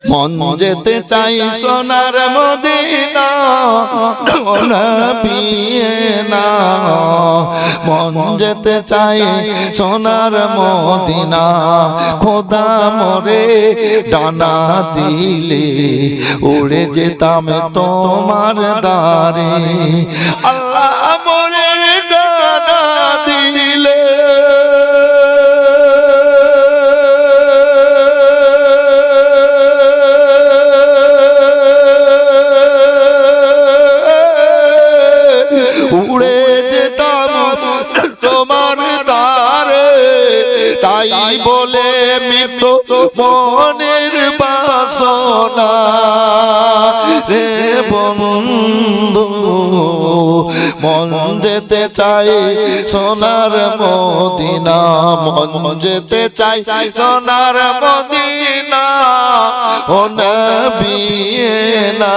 মন যেতে চাই সোনার মদিনা ও নবী না, মন যেতে চাই সোনার মদিনা। খোদা মোরে ডানা দিলে উড়ে যেতাম তোমার দ্বারে। আল্লাহ মোরে ডানা দিলে উড়ে যেতাম তোমার দ্বারে। তাই বলে মৃত্যু মনের বাসনা রে বন্ধু, মন যেতে চাই সোনার মদিনা, মন যেতে চাই সোনার মদিনা ও নবী না,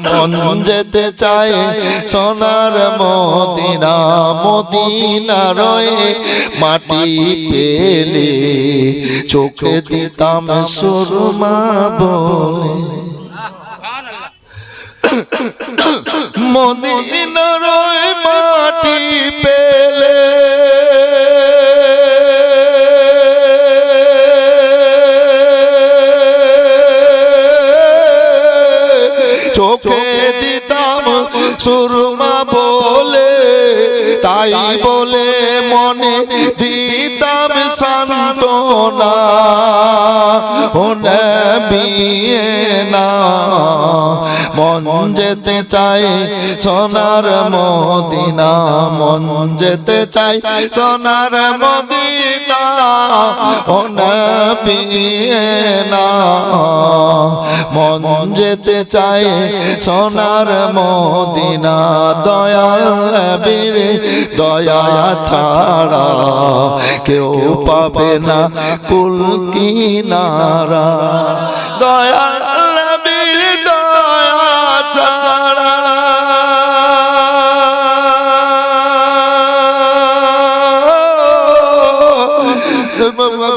মন যেতে চাই সোনার মদিনা। মদিনা রয়ে মাটি পেলে চোখে দিতাম সুরমা বলে। মদিনা রয়ে মাটি পেলে চোখে দিতাম সুরমা বলে। তাই বলে মনে দিতাম সান্ত্বনা ও নবী না, মন যেতে চাই সোনার মদিনা, মন যেতে চাই সোনার মদিনা ও নবী না, মন যেতে চাই সোনার মদিনা। দয়াল নবীর দয়া ছাড়া কেউ পাবে না কুল কিনারা। দয়াল নবীর দয়া ছাড়া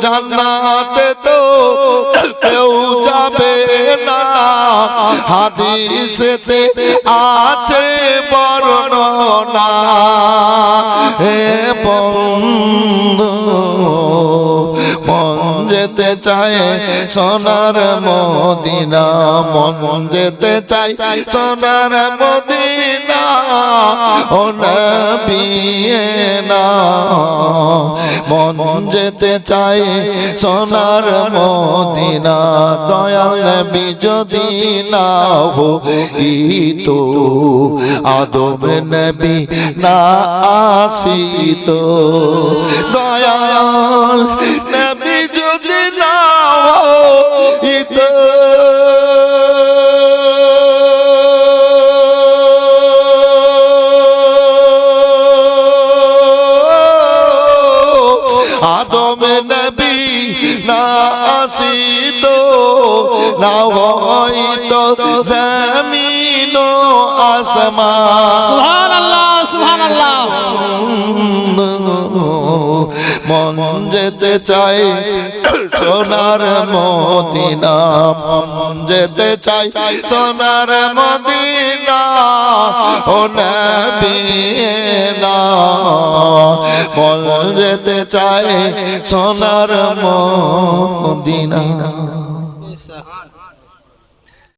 জান্নাতে তো কেউ যাবে না, হাদিসেতে আছে বর্ণনা হে বন্ধু। মন যেতে চাই সোনার মদিনা, মন যেতে চাই সোনার মদিনা ও নবী না, মন যেতে চাই সোনার মদিনা। দয়াল নবী যদি না হইতো, আদম নবী না আসিতো। দয়াল নবী যদি না হইতো, আদম নবী না আসিতো, না হইতো জমিন ও আসমান। সুবহানাল্লাহ সুবহানাল্লাহ। মন যেতে চাই সোনার মদিনা, মন যেতে চাই সোনার মদিনা ও নবী না, মন যেতে চাই সোনার মদিনা।